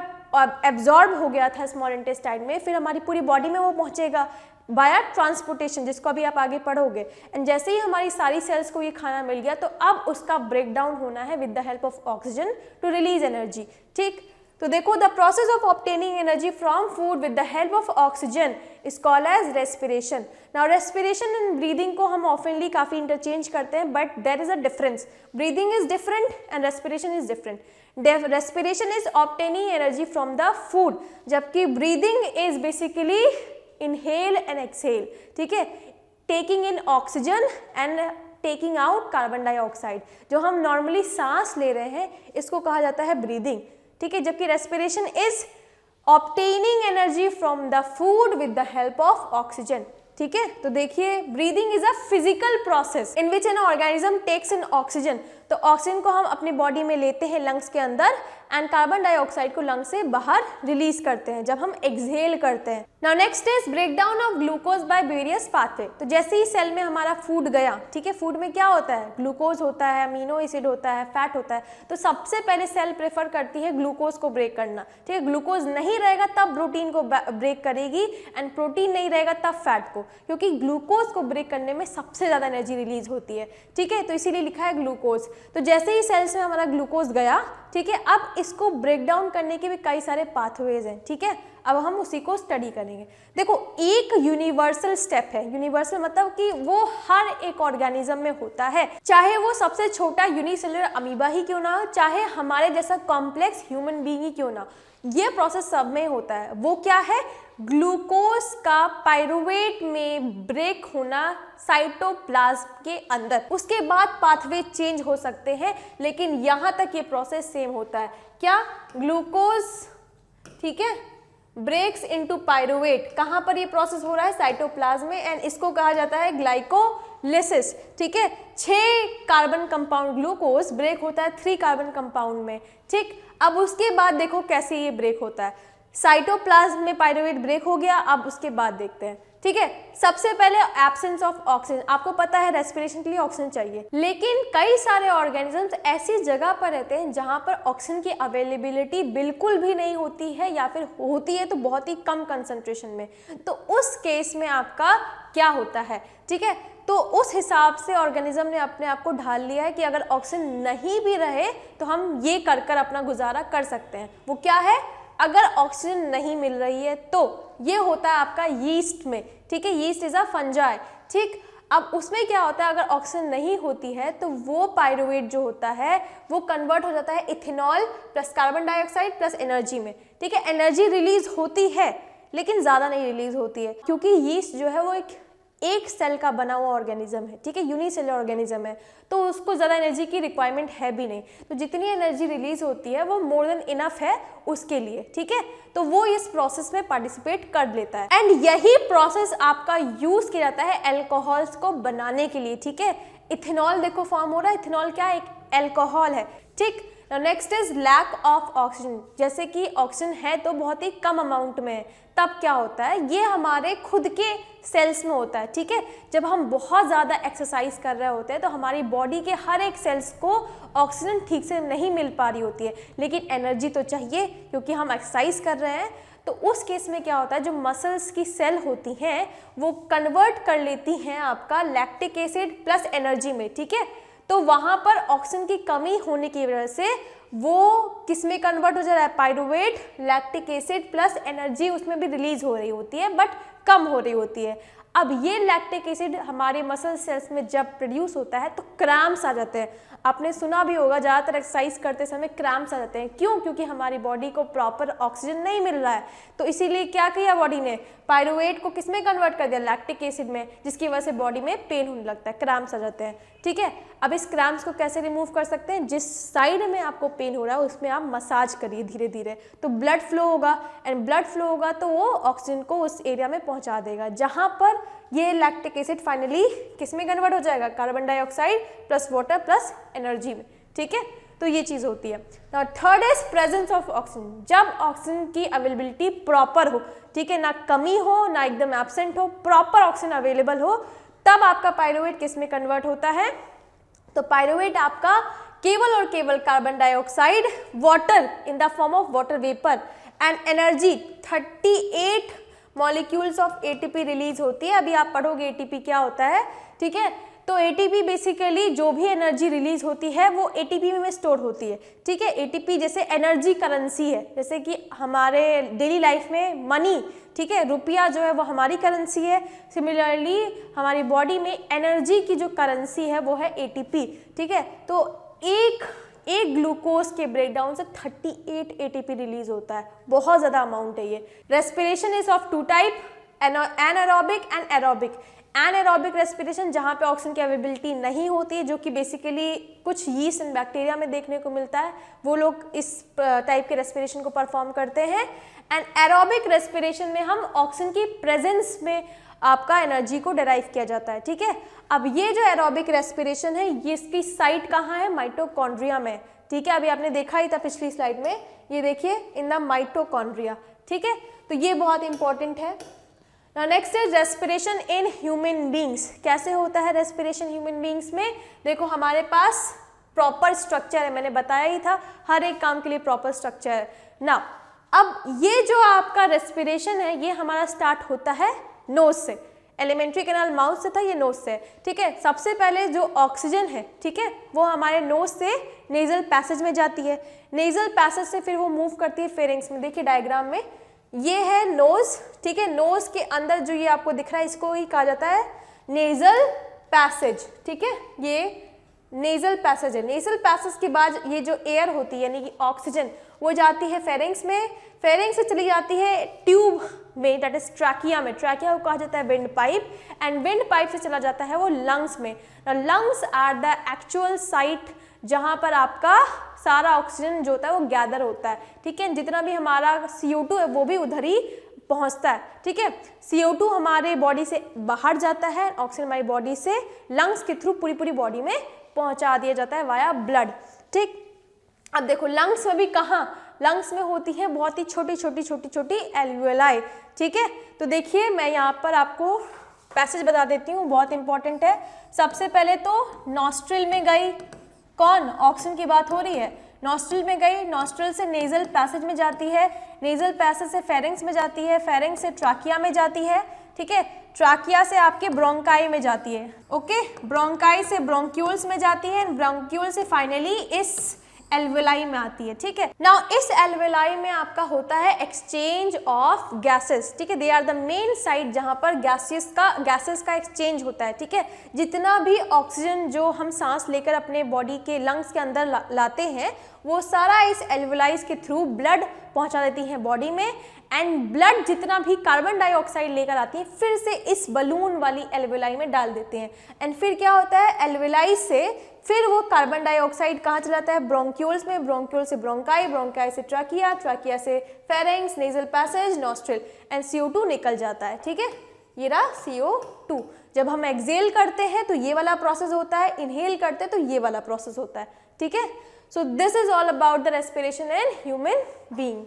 एब्जॉर्ब हो गया था स्मॉल इंटेस्टाइन में फिर हमारी पूरी बॉडी में वो पहुंचेगा बाया ट्रांसपोर्टेशन, जिसको अभी आप आगे पढ़ोगे। एंड जैसे ही हमारी सारी सेल्स को ये खाना मिल गया तो अब उसका ब्रेक डाउन होना है with the help of oxygen to release energy, ठीक। तो देखो the process of obtaining energy from food with the help of oxygen is called as respiration. Now respiration and breathing को हम ऑफनली काफ़ी इंटरचेंज करते हैं but there is a difference. Breathing is different and respiration is different. Respiration is obtaining energy from the food जबकि breathing is basically inhale and exhale, ठीक है, taking in oxygen and taking out carbon dioxide. जो हम normally सांस ले रहे हैं इसको कहा जाता है ब्रीदिंग, ठीक है। जबकि respiration is obtaining energy from the food with the help of oxygen, ठीक है। तो देखिए breathing is a physical process in which an organism takes in oxygen. तो ऑक्सीजन को हम अपनी बॉडी में लेते हैं लंग्स के अंदर एंड कार्बन डाइऑक्साइड को लंग्स से बाहर रिलीज करते हैं जब हम एक्सहेल करते हैं। Now next is breakdown of glucose by various pathway. तो जैसे ही सेल में हमारा फूड गया, ठीक है, फूड में क्या होता है? ग्लूकोज होता है, अमीनो एसिड होता है, फैट होता है। तो सबसे पहले सेल प्रेफर करती है ग्लूकोज को ब्रेक करना, ठीक है। ग्लूकोज नहीं रहेगा तब प्रोटीन को ब्रेक करेगी एंड प्रोटीन नहीं रहेगा तब फैट को, क्योंकि ग्लूकोज को ब्रेक करने में सबसे ज़्यादा एनर्जी रिलीज होती है, ठीक है। तो इसीलिए लिखा है ग्लूकोज। तो जैसे ही सेल्स में हमारा ग्लूकोज गया, ठीक है, अब इसको ब्रेक डाउन करने के भी कई सारे पाथवेज हैं, ठीक है। अब हम उसी को स्टडी करेंगे। देखो एक यूनिवर्सल स्टेप है, यूनिवर्सल मतलब कि वो हर एक ऑर्गेनिज्म में होता है, चाहे वो सबसे छोटा यूनिसेलुलर अमीबा ही क्यों ना हो, चाहे हमारे जैसा कॉम्प्लेक्स ह्यूमन बीइंग ही क्यों ना, ये प्रोसेस सब में होता है। वो क्या है? ग्लूकोज का पाइरुवेट में ब्रेक होना साइटोप्लाज्म के अंदर। उसके बाद पाथवे चेंज हो सकते हैं लेकिन यहाँ तक ये प्रोसेस सेम होता है। क्या? ग्लूकोज, ठीक है, ब्रेक्स इनटू पाइरुवेट। कहाँ पर ये प्रोसेस हो रहा है? साइटोप्लाज्म में, एंड इसको कहा जाता है ग्लाइकोलिसिस, ठीक है। 6 कार्बन कंपाउंड ग्लूकोज ब्रेक होता है 3 कार्बन कंपाउंड में, ठीक। अब उसके बाद देखो कैसे ये ब्रेक होता है। साइटोप्लाज्म में पाइरुवेट ब्रेक हो गया, अब उसके बाद देखते हैं, ठीक है। सबसे पहले एब्सेंस ऑफ ऑक्सीजन। आपको पता है रेस्पिरेशन के लिए ऑक्सीजन चाहिए, लेकिन कई सारे ऑर्गेनिजम्स ऐसी जगह पर रहते हैं जहां पर ऑक्सीजन की अवेलेबिलिटी बिल्कुल भी नहीं होती है या फिर होती है तो बहुत ही कम कंसंट्रेशन में। तो उस केस में आपका क्या होता है, ठीक है। तो उस हिसाब से ऑर्गेनिज्म ने अपने आप को ढाल लिया है कि अगर ऑक्सीजन नहीं भी रहे तो हम ये कर कर अपना गुजारा कर सकते हैं। वो क्या है? अगर ऑक्सीजन नहीं मिल रही है तो ये होता है आपका यीस्ट में, ठीक है। यीस्ट इज अ फंजाई, ठीक। अब उसमें क्या होता है? अगर ऑक्सीजन नहीं होती है तो वो पाइरुवेट जो होता है वो कन्वर्ट हो जाता है ethanol plus carbon dioxide plus energy में, ठीक है। एनर्जी रिलीज होती है लेकिन ज़्यादा नहीं रिलीज होती है क्योंकि यीस्ट जो है वो एक एक सेल का बना हुआ ऑर्गेनिज्म है, ठीक है, यूनिसेलुलर ऑर्गेनिज्म है, तो उसको ज़्यादा एनर्जी की रिक्वायरमेंट है भी नहीं, तो जितनी एनर्जी रिलीज होती है वो मोर देन इनफ है उसके लिए, ठीक है, तो वो इस प्रोसेस में पार्टिसिपेट कर लेता है। एंड यही प्रोसेस आपका यूज किया जाता है एल्कोहल्स को बनाने के लिए, ठीक है। इथेनॉल देखो फॉर्म हो रहा है, इथेनॉल क्या है, एक एल्कोहल है, ठीक। Next is lack of oxygen, जैसे कि ऑक्सीजन है तो बहुत ही कम अमाउंट में है, तब क्या होता है, ये हमारे खुद के सेल्स में होता है, ठीक है। जब हम बहुत ज़्यादा एक्सरसाइज कर रहे होते हैं तो हमारी बॉडी के हर एक सेल्स को ऑक्सीजन ठीक से नहीं मिल पा रही होती है, लेकिन एनर्जी तो चाहिए क्योंकि हम एक्सरसाइज कर रहे हैं। तो उस केस में क्या होता है, जो मसल्स की सेल होती हैं वो कन्वर्ट कर लेती हैं आपका लैक्टिक एसिड प्लस एनर्जी में, ठीक है। तो वहाँ पर ऑक्सीजन की कमी होने की वजह से वो किस में कन्वर्ट हो जा रहा है, pyruvate, lactic acid plus energy उसमें भी रिलीज हो रही होती है बट कम हो रही होती है। अब ये लैक्टिक एसिड हमारे मसल सेल्स में जब प्रोड्यूस होता है तो क्रैम्प्स आ जाते हैं। आपने सुना भी होगा ज़्यादातर एक्सरसाइज करते समय क्रैम्प्स आ जाते हैं, क्यों, क्योंकि हमारी बॉडी को प्रॉपर ऑक्सीजन नहीं मिल रहा है। तो इसीलिए क्या किया बॉडी ने, पायरुवेट को किस में कन्वर्ट कर दिया, लैक्टिक एसिड में, जिसकी वजह से बॉडी में पेन होने लगता है, क्रैम्प्स आ जाते हैं, ठीक है। अब इस क्रैम्प्स को कैसे रिमूव कर सकते हैं, जिस साइड में आपको पेन हो रहा है उसमें आप मसाज करिए धीरे धीरे, तो ब्लड फ्लो होगा, एंड ब्लड फ्लो होगा तो वो ऑक्सीजन को उस एरिया में पहुंचा देगा जहां पर ये लैक्टिक एसिड फाइनली किस में कन्वर्ट हो जाएगा, carbon dioxide plus water plus energy में, ठीक है। तो ये चीज़ होती है। Third is presence of oxygen, जब ऑक्सीजन की अवेलेबिलिटी प्रॉपर हो, ठीक है, ना कमी हो ना एकदम एब्सेंट हो, प्रॉपर ऑक्सीजन अवेलेबल हो, तब आपका पायरुवेट किस में कन्वर्ट होता है, तो पायरुवेट आपका केवल और केवल carbon dioxide, water in the form of water vapour and energy 38 molecules of ATP release होती है। अभी आप पढ़ोगे एटीपी क्या होता है, ठीक है। तो एटीपी बेसिकली जो भी एनर्जी रिलीज होती है वो एटीपी में स्टोर होती है, ठीक है। एटीपी जैसे एनर्जी करेंसी है, जैसे कि हमारे डेली लाइफ में मनी, ठीक है, रुपया जो है वो हमारी करेंसी है। सिमिलरली हमारी बॉडी में एनर्जी की जो करेंसी है वो है एटीपी, ठीक है। तो एक ग्लूकोज के ब्रेकडाउन से 38 एटीपी रिलीज होता है, बहुत ज़्यादा अमाउंट है ये। Respiration is of two type, anaerobic and aerobic. Anaerobic respiration जहाँ पे ऑक्सीजन की अवेलेबिलिटी नहीं होती है, जो कि बेसिकली कुछ यीस्ट एंड बैक्टीरिया में देखने को मिलता है, वो लोग इस टाइप के रेस्पिरेशन को परफॉर्म करते हैं। एंड एरोबिक रेस्पिरेशन में हम ऑक्सीजन की प्रेजेंस में आपका एनर्जी को डिराइव किया जाता है, ठीक है। अब ये जो एरोबिक रेस्पिरेशन है ये इसकी साइट कहाँ है, माइटोकॉन्ड्रिया में, ठीक है। अभी आपने देखा ही था पिछली स्लाइड में, ये देखिए इन द माइटोकॉन्ड्रिया, ठीक है। तो ये बहुत इंपॉर्टेंट है। Next is respiration in human beings. कैसे होता है रेस्पिरेशन ह्यूमन बींग्स में, देखो हमारे पास प्रॉपर स्ट्रक्चर है, मैंने बताया ही था हर एक काम के लिए प्रॉपर स्ट्रक्चर है ना। अब ये जो आपका रेस्पिरेशन है ये हमारा स्टार्ट होता है नोज से, एलिमेंट्री कैनाल माउथ से था, ये नोज से, ठीक है। सबसे पहले जो ऑक्सीजन है, ठीक है, वो हमारे नोज से नेजल पैसेज में जाती है, नेजल पैसेज से फिर वो मूव करती है फेरिंग्स में। देखिए डायग्राम में ये है नोज, ठीक है, नोज के अंदर जो ये आपको दिख रहा है इसको ही कहा जाता है नेजल पैसेज, ठीक है, ये नेजल पैसेज है। नेजल पैसेज के बाद ये जो एयर होती है यानी कि ऑक्सीजन वो जाती है फेरिंग्स में, फेरिंग्स से चली जाती है ट्यूब में, दैट इज ट्रैकिया में, ट्रैकिया को कहा जाता है windpipe, and windpipe से चला जाता है वो लंग्स में। Lungs are the actual site जहाँ पर आपका सारा ऑक्सीजन जो होता है वो गैदर होता है, ठीक है। जितना भी हमारा CO2 है वो भी उधर ही पहुँचता है, ठीक है। CO2 हमारे बॉडी से बाहर जाता है, ऑक्सीजन हमारी बॉडी से लंग्स के थ्रू पूरी बॉडी में पहुँचा दिया जाता है वाया ब्लड, ठीक। अब देखो लंग्स में भी कहाँ, लंग्स में होती है बहुत ही छोटी एल्वियोलाई, ठीक है। तो देखिए मैं यहाँ पर आपको पैसेज बता देती हूँ, बहुत इंपॉर्टेंट है। सबसे पहले तो नॉस्ट्रिल में गई, कौन, ऑक्सीजन की बात हो रही है, नॉस्ट्रिल में गई, नॉस्ट्रिल से नेजल पैसेज में जाती है, नेजल पैसेज से फेरिंग्स में जाती है, फेरिंग्स से ट्राकिया में जाती है, ठीक है, ट्राकिया से आपके ब्रोंकाई में जाती है, ओके, ब्रोंकाई से ब्रोंक्यूल्स में जाती है, ब्रोंक्यूल से फाइनली इस एल्वेलाई में आती है, ठीक है। नाउ इस एल्वेलाई में आपका होता है एक्सचेंज ऑफ गैसेस, ठीक है, they are the main site जहां पर गैसेस का एक्सचेंज होता है, ठीक है। जितना भी ऑक्सीजन जो हम सांस लेकर अपने बॉडी के लंग्स के अंदर लाते हैं वो सारा इस एल्वुलाइज के थ्रू ब्लड पहुंचा देती हैं बॉडी में, एंड ब्लड जितना भी कार्बन डाइऑक्साइड लेकर आती है फिर से इस बलून वाली एल्वुलाई में डाल देते हैं, एंड फिर क्या होता है, एल्वुलाई से फिर वो कार्बन डाइऑक्साइड कहाँ चला जाता है, ब्रोंक्यूल्स में, ब्रोंक्यूल से ब्रोंकाई, ब्रोंकाई से ट्रैकिया, ट्रैकिया से pharynx, nasal passage, nostril, and CO2 निकल जाता है। ठीक है, ये रहा CO2। जब हम एक्सेल करते हैं तो ये वाला प्रोसेस होता है, इनहेल करते हैं तो ये वाला प्रोसेस होता है। ठीक है, so this is all about the respiration in human being.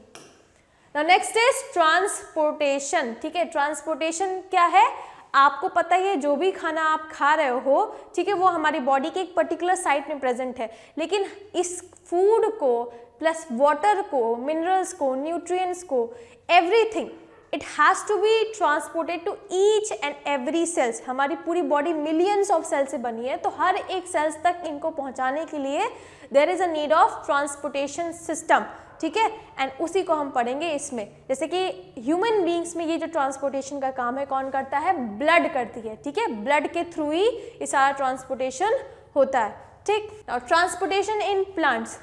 Now next is transportation. ठीक है, ट्रांसपोर्टेशन क्या है, आपको पता ही है, जो भी खाना आप खा रहे हो, ठीक है, वो हमारी बॉडी के एक पर्टिकुलर साइट में प्रेजेंट है, लेकिन इस फूड को प्लस वाटर को, मिनरल्स को, न्यूट्रिएंट्स को, everything, it has to be transported to each and every cells. हमारी पूरी बॉडी मिलियंस ऑफ सेल्स से बनी है, तो हर एक सेल्स तक इनको पहुंचाने के लिए there is a need of transportation system. ठीक है, एंड उसी को हम पढ़ेंगे इसमें। जैसे कि ह्यूमन बींग्स में ये जो ट्रांसपोर्टेशन का काम है कौन करता है, ब्लड करती है। ठीक है, ब्लड के थ्रू ही ये सारा ट्रांसपोर्टेशन होता है। ठीक, और ट्रांसपोर्टेशन इन प्लांट्स,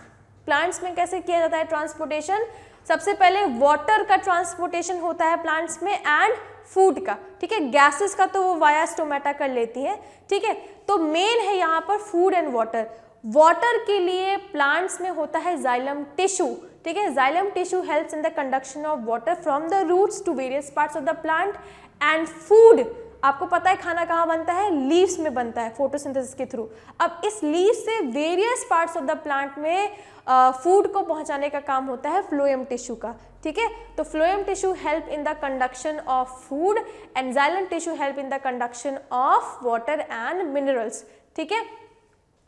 प्लांट्स में कैसे किया जाता है ट्रांसपोर्टेशन, सबसे पहले वाटर का ट्रांसपोर्टेशन होता है प्लांट्स में, एंड फूड का। ठीक है, गैसेस का तो वो वाया स्टोमेटा कर लेती है। ठीक है, तो मेन है यहाँ पर फूड एंड वाटर। वाटर के लिए प्लांट्स में होता है जाइलम टिश्यू। ठीक है, xylem tissue helps in the conduction of water from the roots to various parts of the plant, and food, आपको पता है खाना कहाँ बनता है, लीव्स में बनता है फोटोसिंथेसिस के थ्रू। अब इस लीव्स से various parts of the plant में फूड को पहुंचाने का काम होता है फ्लोएम टिश्यू का। ठीक है, तो phloem tissue help in the conduction of food and xylem tissue help in the conduction of water and minerals. ठीक है,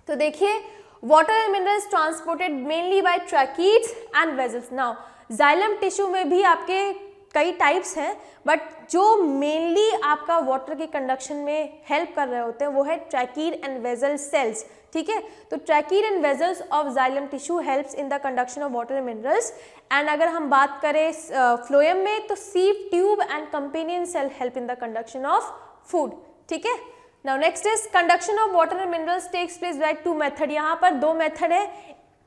तो देखिए, water and minerals transported mainly by tracheids and vessels. Now xylem tissue में भी आपके कई types हैं, but जो मेनली आपका वाटर के कंडक्शन में हेल्प कर रहे होते हैं वो है ट्रैकीड एंड वेसल सेल्स। ठीक है, तो tracheid and vessels of xylem tissue helps in the conduction of water and minerals. And अगर हम बात करें फ्लोएम में, तो sieve tube and companion cell help in the conduction of food. ठीक है, now next is conduction of water and minerals takes place by two method. यहाँ पर दो मेथड है,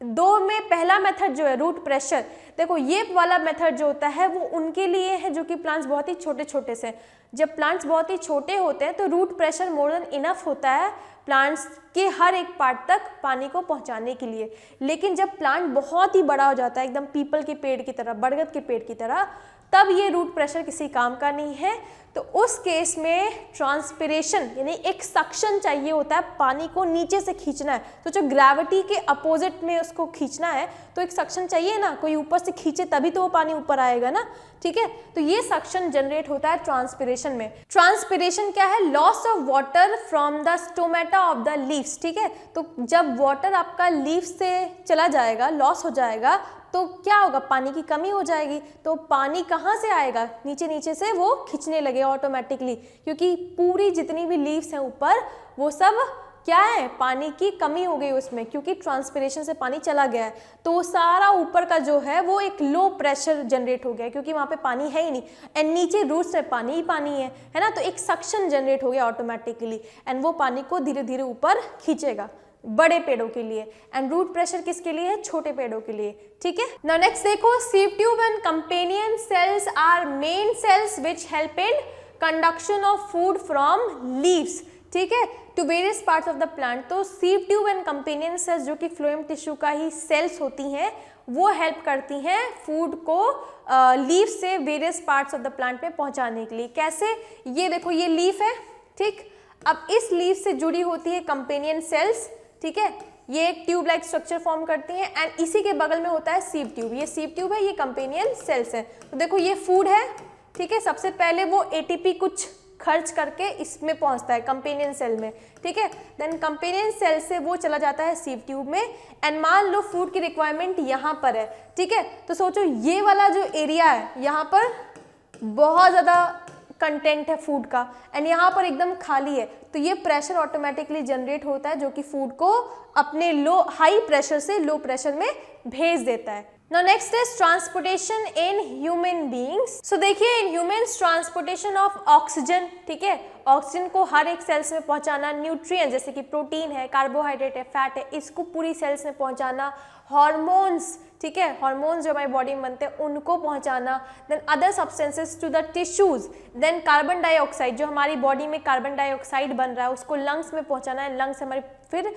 दो में पहला मेथड जो है रूट प्रेशर। देखो, ये वाला मेथड जो होता है वो उनके लिए है जो कि प्लांट्स बहुत ही छोटे छोटे से। जब प्लांट्स बहुत ही छोटे होते हैं तो root pressure more than enough होता है प्लांट्स के हर एक पार्ट तक पानी को पहुंचाने के लिए। लेकिन जब प्लांट बहुत ही बड़ा हो जाता है, एकदम पीपल के पेड़ की तरह, बरगद के पेड़ की तरह, तब ये रूट प्रेशर किसी काम का नहीं है। तो उस केस में ट्रांसपिरेशन यानी एक सक्शन चाहिए होता है, पानी को नीचे से खींचना है। तो जो ग्रेविटी के अपोजिट में उसको खींचना है तो एक सक्शन चाहिए ना, कोई ऊपर से खींचे तभी तो वो पानी ऊपर आएगा ना। ठीक है, तो ये सक्शन जनरेट होता है ट्रांसपिरेशन में। ट्रांसपिरेशन क्या है, loss of water from the stomata of the leaves. ठीक है, तो जब वाटर आपका लीव्स से चला जाएगा, लॉस हो जाएगा, तो क्या होगा, पानी की कमी हो जाएगी। तो पानी कहाँ से आएगा, नीचे नीचे से वो खींचने लगे ऑटोमेटिकली, क्योंकि पूरी जितनी भी लीव्स हैं ऊपर वो सब क्या है, पानी की कमी हो गई उसमें, क्योंकि ट्रांसपिरेशन से पानी चला गया है। तो वो सारा ऊपर का जो है वो एक लो प्रेशर जनरेट हो गया, क्योंकि वहाँ पे पानी है ही नहीं, एंड नीचे रूट्स में पानी ही पानी है ना। तो एक सक्शन जनरेट हो गया ऑटोमेटिकली, एंड वो पानी को धीरे धीरे ऊपर खींचेगा बड़े पेड़ों के लिए, एंड रूट प्रेशर किसके लिए है, छोटे पेड़ों के लिए। ठीक है, नाउ नेक्स्ट देखो, sieve tube and companion cells are main cells which help in conduction of food from leaves. ठीक है, to various parts of the plant. तो sieve tube and companion cells जो कि फ्लोएम टिश्यू का ही sales होती हैं, वो हेल्प करती हैं फूड को लीव से various parts of the plant में पहुंचाने के लिए। कैसे, ये देखो, ये लीफ है। ठीक, अब इस लीफ से जुड़ी होती है कंपेनियन सेल्स। ठीक है, ये एक ट्यूब लाइक स्ट्रक्चर फॉर्म करती हैं, एंड इसी के बगल में होता है सीव ट्यूब। ये सीव ट्यूब है, ये कंपेनियन सेल्स है। तो देखो, ये फूड है। ठीक है, सबसे पहले वो एटीपी कुछ खर्च करके इसमें पहुंचता है कंपेनियन सेल में। ठीक है, देन कंपेनियन सेल से वो चला जाता है सीव ट्यूब में, एंड मान लो फूड की रिक्वायरमेंट यहाँ पर है। ठीक है, तो सोचो ये वाला जो एरिया है, यहाँ पर बहुत ज़्यादा कंटेंट है फूड का, एंड यहाँ पर एकदम खाली है, तो ये प्रेशर ऑटोमेटिकली जनरेट होता है जो कि फूड को अपने हाई प्रेशर से लो प्रेशर में भेज देता है। Now next is transportation in human beings. So देखिए in humans transportation of oxygen, ठीक है, ऑक्सीजन को हर एक सेल्स में पहुंचाना, न्यूट्रिएंट जैसे कि प्रोटीन है, कार्बोहाइड्रेट है, फैट है, इसको पूरी सेल्स में पहुंचाना, हार्मोन्स, ठीक है, हार्मोन्स जो हमारी बॉडी में बनते हैं उनको पहुंचाना, then other substances to the tissues, then carbon dioxide जो हमारी बॉडी में कार्बन डाइऑक्साइड बन रहा है उसको लंग्स में पहुंचाना है, लंग्स हमारी फिर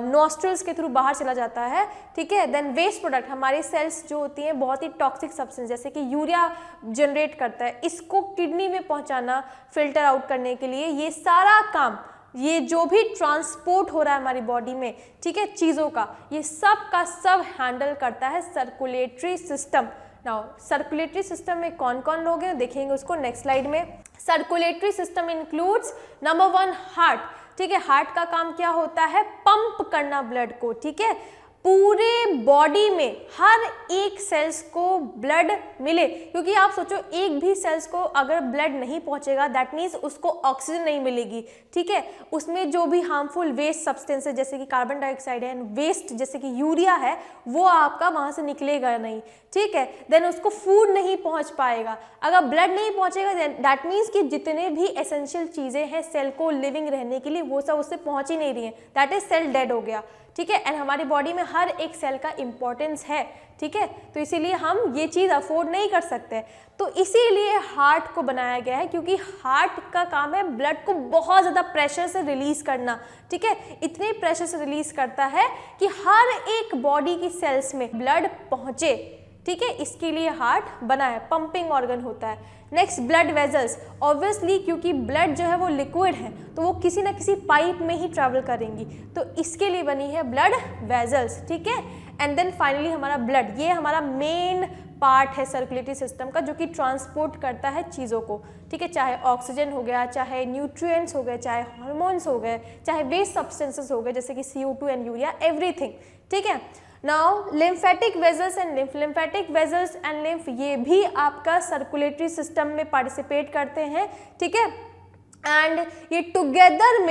नॉस्ट्रल्स के थ्रू बाहर चला जाता है, ठीक है, देन वेस्ट प्रोडक्ट, हमारी सेल्स जो होती हैं बहुत ही टॉक्सिक सब्सटेंस जैसे कि यूरिया जनरेट करता है, इसको किडनी में पहुंचाना फिल्टर आउट करने के लिए, ये सारा काम, ये जो भी ट्रांसपोर्ट हो रहा है हमारी बॉडी में, ठीक है, चीज़ों का, ये सब का सब हैंडल करता है circulatory system. Now circulatory system में कौन कौन लोग हैं देखेंगे उसको नेक्स्ट स्लाइड में। Circulatory system includes number 1 heart, ठीक है, हार्ट का काम क्या होता है, पंप करना ब्लड को, ठीक है, पूरे बॉडी में हर एक सेल्स को ब्लड मिले, क्योंकि आप सोचो एक भी सेल्स को अगर ब्लड नहीं पहुंचेगा दैट मीन्स उसको ऑक्सीजन नहीं मिलेगी, ठीक है, उसमें जो भी हार्मफुल वेस्ट सब्सटेंसेस जैसे कि कार्बन डाइऑक्साइड है, वेस्ट जैसे कि यूरिया है, वो आपका वहां से निकलेगा नहीं, ठीक है, देन उसको फूड नहीं पहुंच पाएगा, अगर ब्लड नहीं पहुंचेगा दैट मीन्स कि जितने भी एसेंशियल चीजें हैं सेल को लिविंग रहने के लिए वो सब उससे पहुंच ही नहीं रही है, दैट इज सेल डेड हो गया, ठीक है, एंड हमारी बॉडी में हर एक सेल का इंपॉर्टेंस है, ठीक है, तो इसीलिए हम ये चीज़ अफोर्ड नहीं कर सकते, तो इसीलिए हार्ट को बनाया गया है, क्योंकि हार्ट का काम है ब्लड को बहुत ज़्यादा प्रेशर से रिलीज करना, ठीक है, इतने प्रेशर से रिलीज करता है कि हर एक बॉडी की सेल्स में ब्लड पहुँचे, ठीक है, इसके लिए हार्ट बना है, पंपिंग ऑर्गन होता है। नेक्स्ट ब्लड वेजल्स, ऑब्वियसली क्योंकि ब्लड जो है वो लिक्विड है तो वो किसी ना किसी पाइप में ही ट्रैवल करेंगी, तो इसके लिए बनी है ब्लड वेजल्स, ठीक है, एंड देन फाइनली हमारा ब्लड, ये हमारा मेन पार्ट है सर्कुलेटरी सिस्टम का जो कि ट्रांसपोर्ट करता है चीज़ों को, ठीक है, चाहे ऑक्सीजन हो गया, चाहे न्यूट्रिएंट्स हो गए, चाहे हार्मोन्स हो गए, चाहे वेस्ट सब्सटेंसेस हो गए जैसे कि CO2 एंड यूरिया, एवरीथिंग, ठीक है। Now lymphatic vessels and lymph, lymphatic vessels and lymph ये भी आपका सर्कुलेटरी सिस्टम में पार्टिसिपेट करते हैं, ठीक है, एंड ये टुगेदर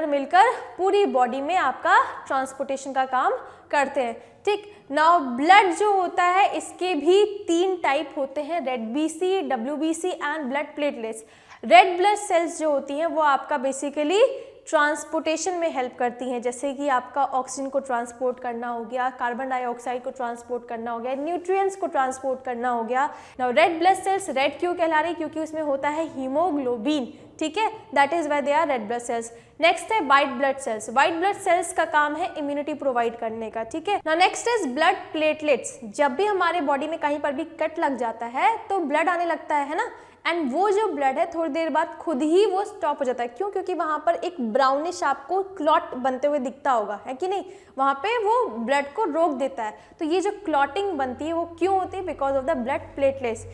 मिलकर पूरी बॉडी में आपका ट्रांसपोर्टेशन का काम करते हैं, ठीक। नाउ ब्लड जो होता है इसके भी 3 टाइप होते हैं, red BC, WBC and blood platelets. Red blood sales जो होती हैं वो आपका बेसिकली ट्रांसपोर्टेशन में हेल्प करती हैं, जैसे कि आपका ऑक्सीजन को ट्रांसपोर्ट करना हो गया, कार्बन डाइऑक्साइड को ट्रांसपोर्ट करना हो गया, न्यूट्रिएंट्स को ट्रांसपोर्ट करना हो गया। Now red blood cells red क्यों कहला रही, क्योंकि उसमें होता है हीमोग्लोबिन, ठीक है, that is why they are red blood cells. Next है white blood cells, white blood cells का काम है इम्यूनिटी प्रोवाइड करने का, ठीक है। Now next is blood platelets, जब भी हमारे बॉडी में कहीं पर भी कट लग जाता है तो ब्लड आने लगता है ना, एंड वो जो ब्लड है थोड़ी देर बाद खुद ही वो स्टॉप हो जाता है, क्यों, क्योंकि वहाँ पर एक ब्राउनिश आपको क्लॉट बनते हुए दिखता होगा, है कि नहीं, वहाँ पे वो ब्लड को रोक देता है, तो ये जो क्लॉटिंग बनती है वो क्यों होती है, because of the blood platelets.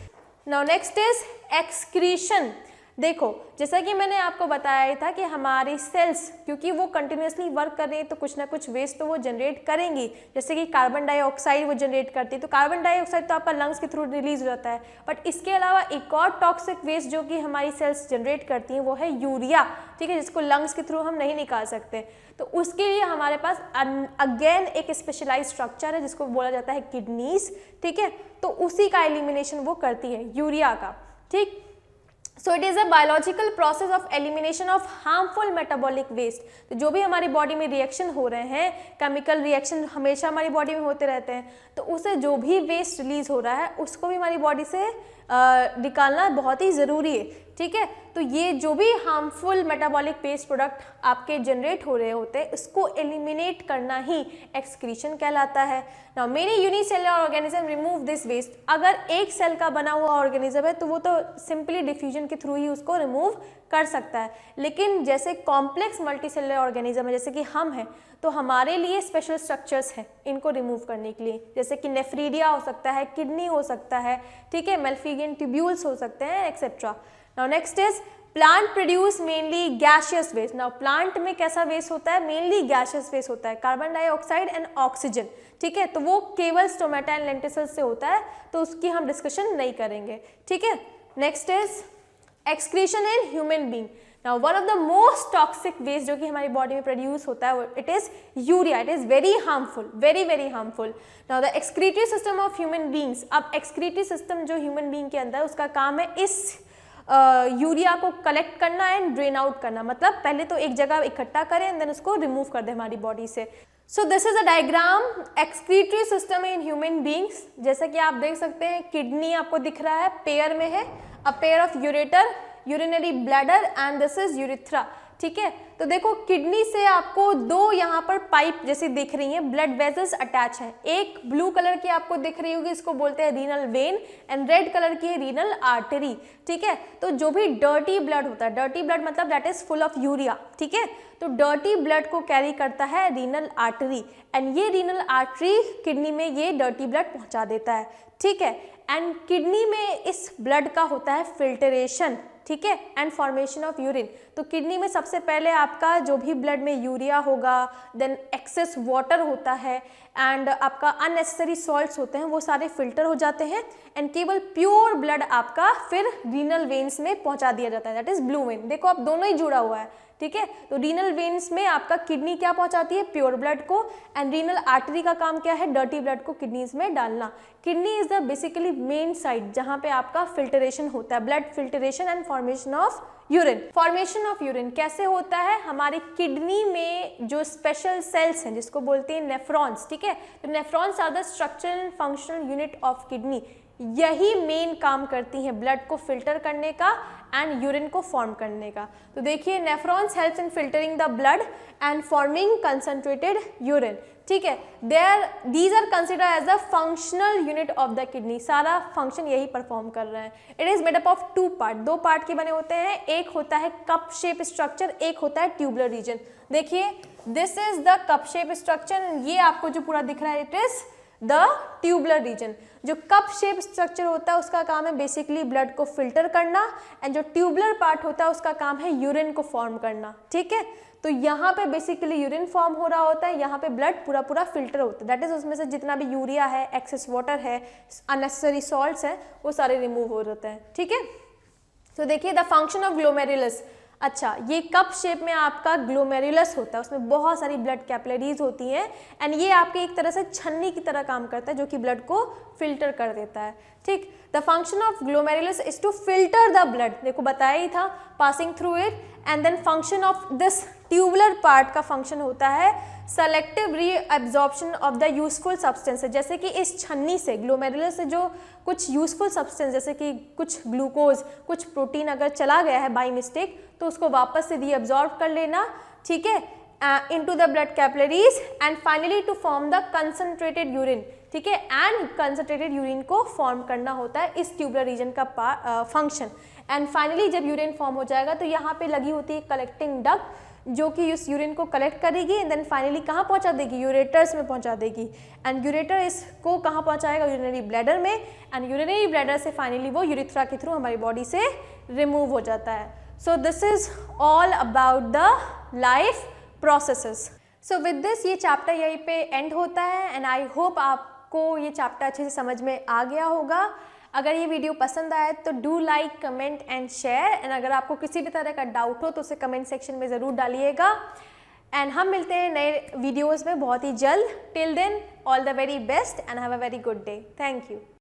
Now next is excretion, देखो जैसा कि मैंने आपको बताया था कि हमारी सेल्स क्योंकि वो कंटिन्यूसली वर्क कर रही है तो कुछ ना कुछ वेस्ट तो वो जनरेट करेंगी, जैसे कि कार्बन डाइऑक्साइड वो जनरेट करती है, तो कार्बन डाइऑक्साइड तो आपका लंग्स के थ्रू रिलीज हो जाता है, बट इसके अलावा एक और टॉक्सिक वेस्ट जो कि हमारी सेल्स जनरेट करती हैं वो है यूरिया, ठीक है, जिसको लंग्स के थ्रू हम नहीं निकाल सकते, तो उसके लिए हमारे पास अगेन एक स्पेशलाइज स्ट्रक्चर है जिसको बोला जाता है किडनीज, ठीक है, तो उसी का एलिमिनेशन वो करती है यूरिया का, ठीक। So it is a biological process of elimination of harmful metabolic waste, तो जो भी हमारी बॉडी में रिएक्शन हो रहे हैं, केमिकल रिएक्शन हमेशा हमारी बॉडी में होते रहते हैं, तो उसे जो भी वेस्ट रिलीज हो रहा है उसको भी हमारी बॉडी से निकालना बहुत ही ज़रूरी है, ठीक है, तो ये जो भी हार्मफुल मेटाबॉलिक वेस्ट प्रोडक्ट आपके जनरेट हो रहे होते हैं इसको एलिमिनेट करना ही एक्सक्रीशन कहलाता है। Now many unicellular organism remove this waste, अगर एक सेल का बना हुआ ऑर्गेनिज्म है तो वो तो सिंपली डिफ्यूजन के थ्रू ही उसको रिमूव कर सकता है, लेकिन जैसे कॉम्प्लेक्स मल्टीसेलुलर ऑर्गेनिज्म है जैसे कि हम हैं तो हमारे लिए स्पेशल स्ट्रक्चर्स हैं इनको रिमूव करने के लिए, जैसे कि नेफ्रीडिया हो सकता है, किडनी हो सकता है, ठीक है, मेल्फिगियन ट्यूब्यूल्स हो सकते हैं, etcetera. Now next is plant produce mainly gaseous waste, now plant में कैसा वेस्ट होता है, मेनली गैशियस वेस्ट होता है, कार्बन डाइऑक्साइड एंड ऑक्सीजन, ठीक है, तो वो केवल स्टोमेटा एंड लेंटिसल्स से होता है तो उसकी हम डिस्कशन नहीं करेंगे, ठीक है। Next is excretion in human being, now one of the most toxic waste जो कि हमारी बॉडी में प्रोड्यूस होता है it is urea. It is very harmful, very very harmful. Now the excretory system of human beings. अब excretory system जो human being के अंदर उसका काम है इस यूरिया को कलेक्ट करना एंड ड्रेन आउट करना. मतलब पहले तो एक जगह इकट्ठा करें एंड देन उसको रिमूव कर दे हमारी बॉडी से. So this is a diagram excretory system in human beings. जैसा कि आप देख सकते हैं किडनी आपको दिख रहा है, पेयर में है, a pair of ureter, urinary bladder and this is urethra. ठीक है, तो देखो किडनी से आपको दो यहाँ पर पाइप जैसे दिख रही हैं, ब्लड वेजल्स अटैच हैं. एक ब्लू कलर की आपको दिख रही होगी, इसको बोलते हैं renal vein, and red colour की है रीनल आर्टरी. ठीक है, तो जो भी डर्टी ब्लड होता है, डर्टी ब्लड मतलब that is full of urea. ठीक है, तो डर्टी ब्लड को कैरी करता है रीनल आर्टरी एंड ये रीनल आर्टरी किडनी में ये डर्टी ब्लड पहुंचा देता है. ठीक है, एंड किडनी में इस ब्लड का होता है फिल्टरेशन. ठीक है, एंड फॉर्मेशन ऑफ यूरिन. तो किडनी में सबसे पहले आपका जो भी ब्लड में यूरिया होगा, देन एक्सेस वाटर होता है एंड आपका अननेसेसरी सॉल्ट्स होते हैं, वो सारे फिल्टर हो जाते हैं एंड केवल प्योर ब्लड आपका फिर रीनल वेन्स में पहुंचा दिया जाता है. That is blue when. देखो आप दोनों ही जुड़ा हुआ है. ठीक है, तो रीनल वेन्स में आपका किडनी क्या पहुंचाती है, प्योर ब्लड को, एंड रीनल आर्टरी का काम क्या है, डर्टी ब्लड को किडनीज में डालना. Kidney is the basically main site जहां पे आपका फिल्टरेशन होता है, blood filtration and formation of urine. Formation of urine कैसे होता है, हमारी किडनी में जो स्पेशल सेल्स हैं जिसको बोलते हैं नेफ्रॉन्स. ठीक है, तो nephrons are the structural and functional unit of kidney. यही मेन काम करती हैं ब्लड को फिल्टर करने का एंड यूरिन को फॉर्म करने का. तो देखिए nephrons helps in filtering the blood and forming concentrated urine. ठीक है, these are consider as the functional unit of the kidney. सारा फंक्शन यही परफॉर्म कर रहे हैं. It is made up of two part. दो पार्ट के बने होते हैं. एक होता है कप शेप स्ट्रक्चर, एक होता है ट्यूबुलर रीजन. देखिए this is the cup shape structure. ये आपको जो पूरा दिख रहा है it is the tubular region. जो कप शेप स्ट्रक्चर होता है उसका काम है बेसिकली ब्लड को फिल्टर करना एंड जो ट्यूबुलर पार्ट होता है उसका काम है यूरिन को फॉर्म करना. ठीक है, तो यहाँ पे बेसिकली यूरिन फॉर्म हो रहा होता है, यहाँ पे ब्लड पूरा पूरा फिल्टर होता है. दैट इज उसमें से जितना भी यूरिया है, एक्सेस वाटर है, अननेसेसरी सॉल्ट्स है, वो सारे रिमूव हो जाते हैं. ठीक है, तो देखिए द फंक्शन ऑफ ग्लोमेरुलस. अच्छा, ये कप शेप में आपका ग्लोमेरुलस होता है, उसमें बहुत सारी ब्लड कैपिलरीज होती हैं एंड ये आपके एक तरह से छन्नी की तरह काम करता है जो कि ब्लड को फिल्टर कर देता है. ठीक, the function of glomerulus is to filter the blood. देखो बताया ही था, passing through it. And then function of this tubular part का फंक्शन होता है selective reabsorption of the useful substance. जैसे कि इस छन्नी से, ग्लोमेरुलस से जो कुछ यूजफुल सब्सटेंस जैसे कि कुछ ग्लूकोज, कुछ प्रोटीन अगर चला गया है बाई मिस्टेक तो उसको वापस से रीअब्जॉर्ब कर लेना. ठीक है, into the blood capillaries and finally to form the concentrated urine. ठीक है, एंड कंसनट्रेटेड यूरिन को फॉर्म करना होता है इस ट्यूबुलर रीजन का फंक्शन. एंड फाइनली जब यूरिन फॉर्म हो जाएगा तो यहाँ पे लगी होती है कलेक्टिंग डक्ट जो कि उस यूरिन को कलेक्ट करेगी एंड देन फाइनली कहाँ पहुँचा देगी, यूरेटर्स में पहुँचा देगी. एंड यूरेटर इसको कहाँ पहुँचाएगा, यूरिनरी ब्लैडर में, एंड यूरिनरी ब्लैडर से फाइनली वो यूरिथ्रा के थ्रू हमारी बॉडी से रिमूव हो जाता है. So this is all about the life processes. So with this ये चैप्टर यहीं पे एंड होता है एंड आई होप आपको ये चैप्टर अच्छे से समझ में आ गया होगा. अगर ये वीडियो पसंद आए तो do like, comment and share. And अगर आपको किसी भी तरह का डाउट हो तो उसे कमेंट सेक्शन में ज़रूर डालिएगा. एंड हम मिलते हैं नए वीडियोज़ में बहुत ही जल्द. Till then all the very best and have a very good day. Thank you.